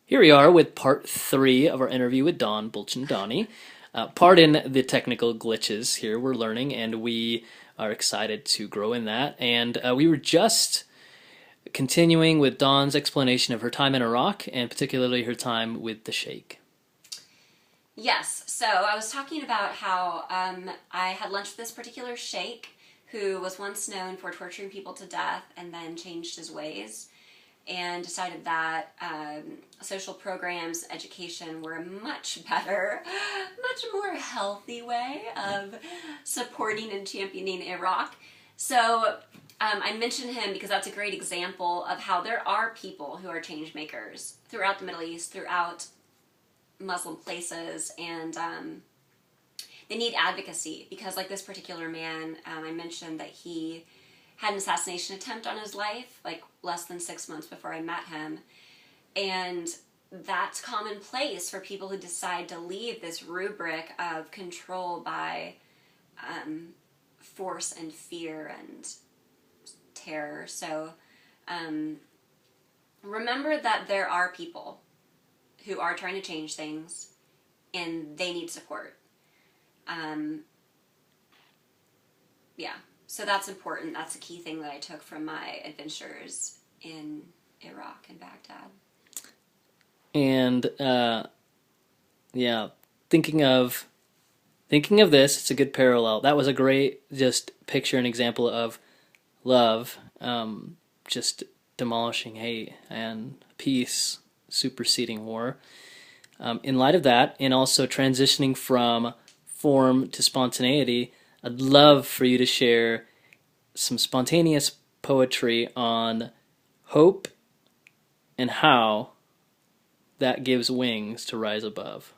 Here we are with part 3 of our interview with Don Bulchandani. Pardon the technical glitches here we're learning, and we are excited to grow in that. And we were just continuing with Dawn's explanation of her time in Iraq, and particularly her time with the Sheikh. Yes, so I was talking about how I had lunch with this particular sheikh who was once known for torturing people to death and then changed his ways and decided that social programs, education were a much better, much more healthy way of supporting and championing Iraq. So I mention him because that's a great example of how there are people who are change makers throughout the Middle East, throughout Muslim places, and they need advocacy because, like this particular man, I mentioned that he had an assassination attempt on his life, like less than 6 months before I met him, and that's commonplace for people who decide to leave this rubric of control by force and fear and terror. So remember that there are people who are trying to change things, and they need support. Yeah, so that's important. That's a key thing that I took from my adventures in Iraq and Baghdad. And yeah, thinking of this, it's a good parallel. That was a great just picture and example of love, just demolishing hate and peace superseding war. In light of that, and also transitioning from form to spontaneity, I'd love for you to share some spontaneous poetry on hope and how that gives wings to rise above.